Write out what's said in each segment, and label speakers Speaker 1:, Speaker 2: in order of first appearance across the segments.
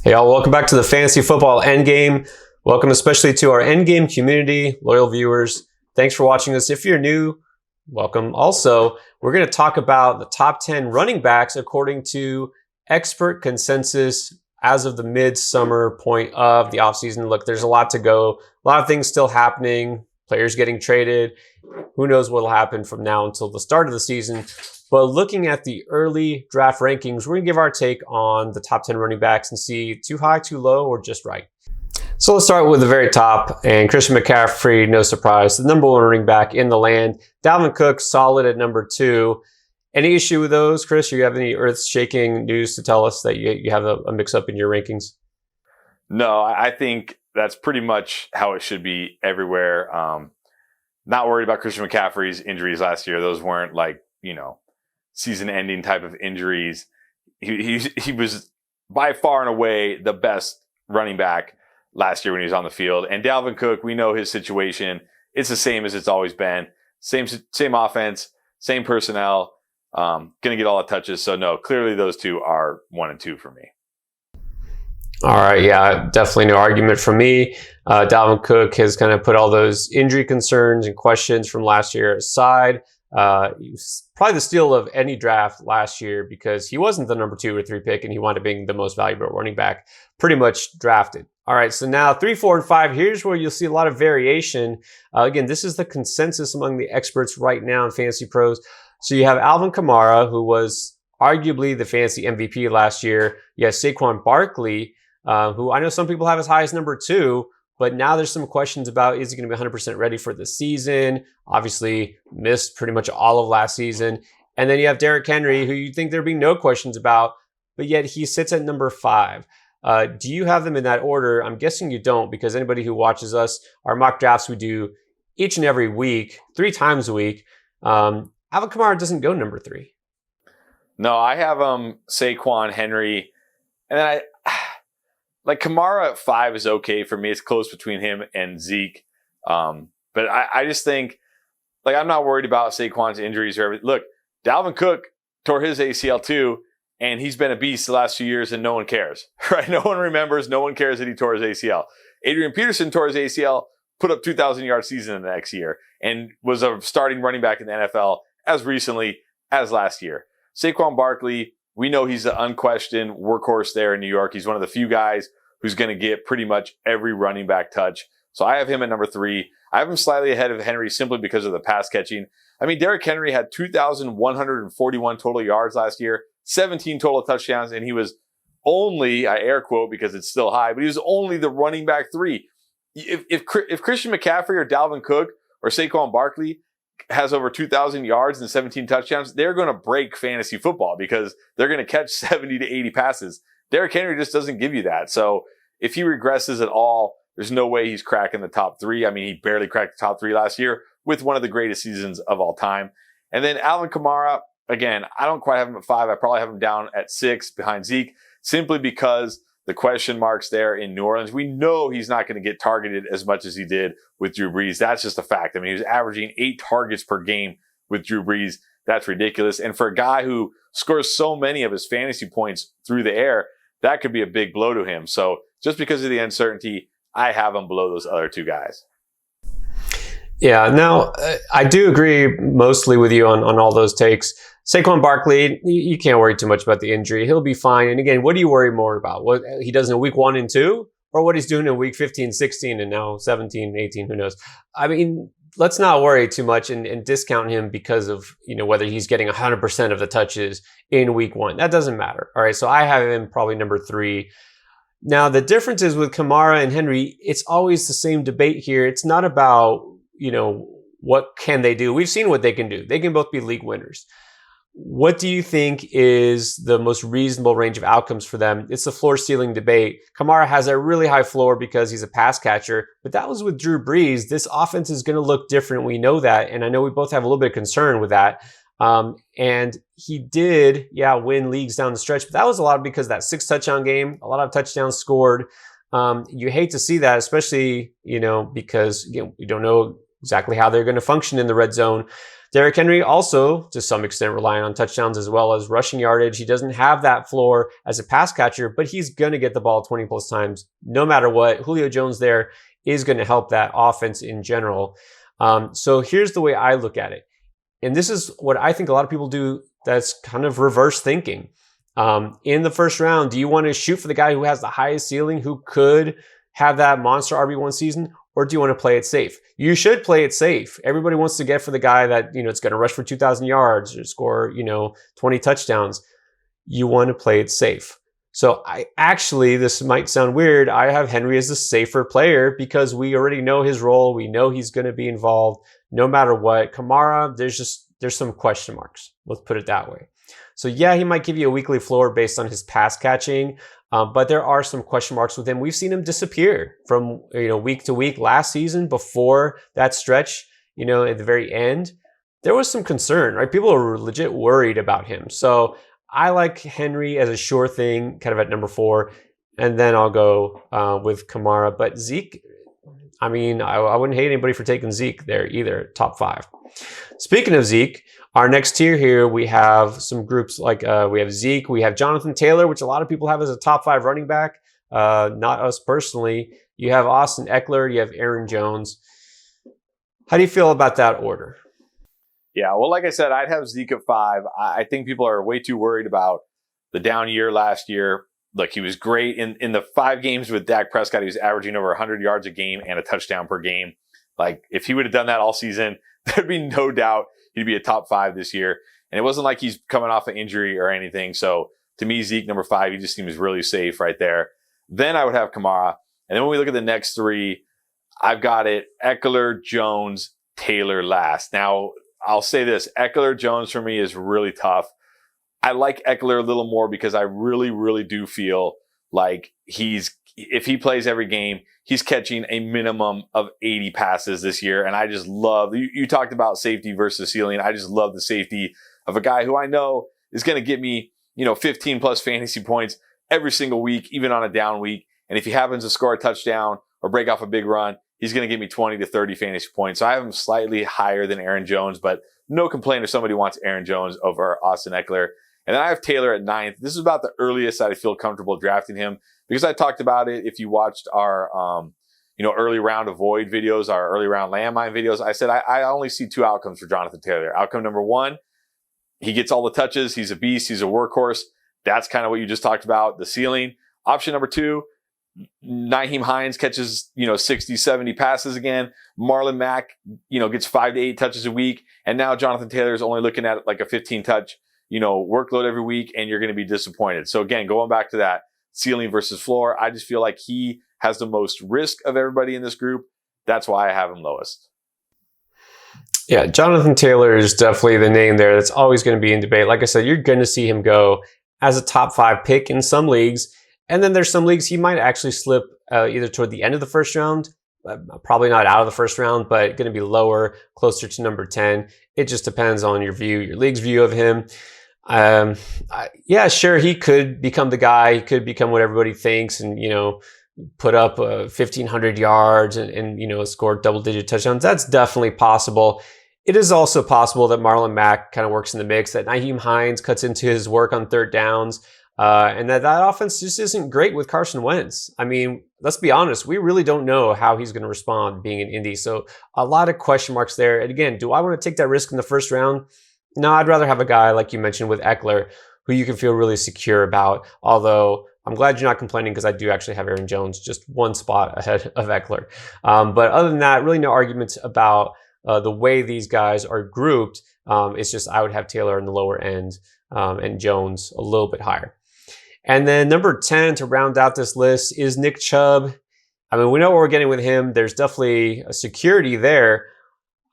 Speaker 1: Hey all, welcome back to the Fantasy Football Endgame. Welcome especially to our Endgame community, loyal viewers. Thanks for watching us. If you're new, welcome. Also, we're going to talk about the top 10 running backs according to expert consensus as of the midsummer point of the offseason. Look, there's a lot to go. A lot of things still happening. Players getting traded. Who knows what will happen from now until the start of the season. But looking at the early draft rankings, we're going to give our take on the top 10 running backs and see too high, too low, or just right. So let's start with the very top. And Christian McCaffrey, no surprise, the number one running back in the land. Dalvin Cook, solid at number 2. Any issue with those, Chris? You have any earth-shaking news to tell us that you have a mix-up in your rankings?
Speaker 2: No, I think that's pretty much how it should be everywhere. Not worried about Christian McCaffrey's injuries last year. Those weren't season-ending type of injuries. He was by far and away the best running back last year when he was on the field. And Dalvin Cook, we know his situation. It's the same as it's always been. Same offense, same personnel. Going to get all the touches. So no, clearly those two are 1 and 2 for me.
Speaker 1: All right, yeah, definitely no argument from me. Dalvin Cook has kind of put all those injury concerns and questions from last year aside. He was probably the steal of any draft last year because he wasn't the number 2 or 3 pick and he wound up being the most valuable running back pretty much drafted. All right, so now 3, 4, and 5, here's where you'll see a lot of variation. Again, this is the consensus among the experts right now in Fantasy Pros. So you have Alvin Kamara, who was arguably the fantasy MVP last year. You have Saquon Barkley, who I know some people have as high as number 2, but now there's some questions about, is he going to be 100% ready for the season? Obviously missed pretty much all of last season. And then you have Derrick Henry, who you think there'd be no questions about, but yet he sits at number 5. Do you have them in that order? I'm guessing you don't, because anybody who watches us, our mock drafts we do each and every week, 3 times a week. Alvin Kamara doesn't go number 3.
Speaker 2: No, I have Saquon, Henry, and then Kamara at 5 is okay for me. It's close between him and Zeke. But I just think, I'm not worried about Saquon's injuries or everything. Look, Dalvin Cook tore his ACL too, and he's been a beast the last few years, and no one cares, right? No one remembers. No one cares that he tore his ACL. Adrian Peterson tore his ACL, put up 2,000-yard season in the next year, and was a starting running back in the NFL as recently as last year. Saquon Barkley, we know he's the unquestioned workhorse there in New York. He's one of the few guys who's going to get pretty much every running back touch. So I have him at number 3. I have him slightly ahead of Henry simply because of the pass catching. I mean, Derrick Henry had 2,141 total yards last year, 17 total touchdowns, and he was only, I air quote because it's still high, but he was only the running back 3. If Christian McCaffrey or Dalvin Cook or Saquon Barkley has over 2,000 yards and 17 touchdowns, they're going to break fantasy football because they're going to catch 70 to 80 passes. Derrick Henry just doesn't give you that. So if he regresses at all, there's no way he's cracking the top 3. I mean, he barely cracked the top 3 last year with one of the greatest seasons of all time. And then Alvin Kamara, again, I don't quite have him at 5. I probably have him down at 6 behind Zeke, simply because the question marks there in New Orleans. We know he's not going to get targeted as much as he did with Drew Brees. That's just a fact. I mean, he was averaging 8 targets per game with Drew Brees. That's ridiculous. And for a guy who scores so many of his fantasy points through the air, that could be a big blow to him. So just because of the uncertainty, I have him below those other 2 guys.
Speaker 1: Yeah, now I do agree mostly with you on all those takes. Saquon Barkley, you can't worry too much about the injury. He'll be fine. And again, what do you worry more about? What he does in week 1 and 2, or what he's doing in week 15, 16, and now 17, 18, who knows? I mean, let's not worry too much and discount him because of, whether he's getting 100% of the touches in week 1. That doesn't matter. All right, so I have him probably number 3. Now, the difference is with Kamara and Henry, it's always the same debate here. It's not about, what can they do? We've seen what they can do. They can both be league winners. What do you think is the most reasonable range of outcomes for them? It's the floor ceiling debate. Kamara has a really high floor because he's a pass catcher, but that was with Drew Brees. This offense is going to look different. We know that. And I know we both have a little bit of concern with that. And he did, win leagues down the stretch, but that was a lot because of that 6 touchdown game, a lot of touchdowns scored. You hate to see that, especially, because we don't know exactly how they're going to function in the red zone. Derrick Henry also, to some extent, relying on touchdowns as well as rushing yardage. He doesn't have that floor as a pass catcher, but he's going to get the ball 20 plus times no matter what. Julio Jones there is going to help that offense in general. So here's the way I look at it. And this is what I think a lot of people do that's kind of reverse thinking. In the first round, do you want to shoot for the guy who has the highest ceiling, who could have that monster RB1 season, or do you want to play it safe? You should play it safe. Everybody wants to get for the guy that, it's going to rush for 2,000 yards or score, 20 touchdowns. You want to play it safe. So this might sound weird. I have Henry as the safer player because we already know his role. We know he's going to be involved no matter what. Kamara, there's some question marks. Let's put it that way. So yeah, he might give you a weekly floor based on his pass catching, but there are some question marks with him. We've seen him disappear from week to week. Last season, before that stretch, at the very end, there was some concern, right? People were legit worried about him. So I like Henry as a sure thing, kind of at number 4, and then I'll go with Kamara. But Zeke, I wouldn't hate anybody for taking Zeke there either, top 5. Speaking of Zeke, our next tier here, we have some groups like we have Zeke, we have Jonathan Taylor, which a lot of people have as a top 5 running back. Not us personally. You have Austin Ekeler, you have Aaron Jones. How do you feel about that order?
Speaker 2: Yeah, well, like I said, I'd have Zeke at 5. I think people are way too worried about the down year last year. Look, he was great in the 5 games with Dak Prescott. He was averaging over 100 yards a game and a touchdown per game. Like, if he would have done that all season, there'd be no doubt he'd be a top 5 this year. And it wasn't like he's coming off an injury or anything. So to me, Zeke, number 5, he just seems really safe right there. Then I would have Kamara. And then when we look at the next 3, I've got it Ekeler, Jones, Taylor last. Now, I'll say this. Ekeler, Jones for me is really tough. I like Ekeler a little more because I really, really do feel like if he plays every game, he's catching a minimum of 80 passes this year. And I just love, you talked about safety versus ceiling. I just love the safety of a guy who I know is going to get me, 15 plus fantasy points every single week, even on a down week. And if he happens to score a touchdown or break off a big run, he's going to give me 20 to 30 fantasy points. So I have him slightly higher than Aaron Jones, but no complaint if somebody wants Aaron Jones over Austin Ekeler. And then I have Taylor at 9th. This is about the earliest that I feel comfortable drafting him because I talked about it. If you watched our, early round avoid videos, our early round landmine videos, I said I only see 2 outcomes for Jonathan Taylor. Outcome number 1, he gets all the touches. He's a beast. He's a workhorse. That's kind of what you just talked about, the ceiling. Option number 2, Nyheim Hines catches, 60, 70 passes again. Marlon Mack, gets 5 to 8 touches a week. And now Jonathan Taylor is only looking at like a 15 touch, workload every week, and you're going to be disappointed. So again, going back to that ceiling versus floor, I just feel like he has the most risk of everybody in this group. That's why I have him lowest.
Speaker 1: Yeah, Jonathan Taylor is definitely the name there that's always going to be in debate. Like I said, you're going to see him go as a top 5 pick in some leagues. And then there's some leagues he might actually slip either toward the end of the first round, probably not out of the first round, but going to be lower, closer to number 10. It just depends on your league's view of him. Sure, he could become the guy. He could become what everybody thinks and, put up 1,500 yards and score double-digit touchdowns. That's definitely possible. It is also possible that Marlon Mack kind of works in the mix, that Nyheim Hines cuts into his work on third downs, and that offense just isn't great with Carson Wentz. Let's be honest. We really don't know how he's going to respond being in Indy. So a lot of question marks there. And again, do I want to take that risk in the first round? No, I'd rather have a guy like you mentioned with Ekeler, who you can feel really secure about. Although I'm glad you're not complaining because I do actually have Aaron Jones just 1 spot ahead of Ekeler. But other than that, really no arguments about the way these guys are grouped. It's just I would have Taylor in the lower end and Jones a little bit higher. And then number 10 to round out this list is Nick Chubb. We know what we're getting with him. There's definitely a security there.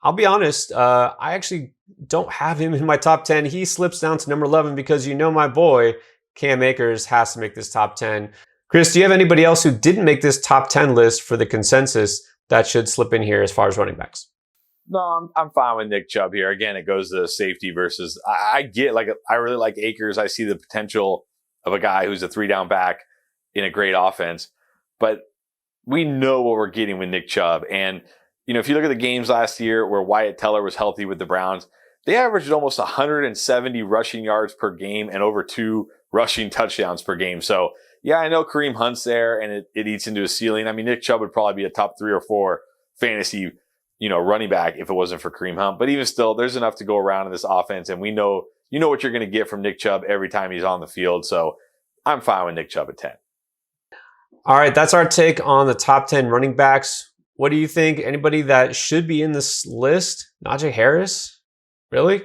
Speaker 1: I'll be honest, I actually don't have him in my top 10. He slips down to number 11 because my boy, Cam Akers, has to make this top 10. Chris, do you have anybody else who didn't make this top 10 list for the consensus that should slip in here as far as running backs?
Speaker 2: No, I'm fine with Nick Chubb here. Again, it goes to safety versus I really like Akers. I see the potential of a guy who's a 3-down back in a great offense. But we know what we're getting with Nick Chubb. And, if you look at the games last year where Wyatt Teller was healthy with the Browns, they averaged almost 170 rushing yards per game and over 2 rushing touchdowns per game. So, yeah, I know Kareem Hunt's there and it eats into his ceiling. I mean, Nick Chubb would probably be a top 3 or 4 fantasy, running back if it wasn't for Kareem Hunt. But even still, there's enough to go around in this offense. And we know, what you're going to get from Nick Chubb every time he's on the field. So I'm fine with Nick Chubb at 10.
Speaker 1: All right, that's our take on the top 10 running backs. What do you think? Anybody that should be in this list? Najee Harris? Really?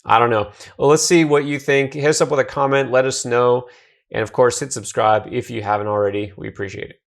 Speaker 1: I don't know. Well, let's see what you think. Hit us up with a comment. Let us know. And of course, hit subscribe if you haven't already. We appreciate it.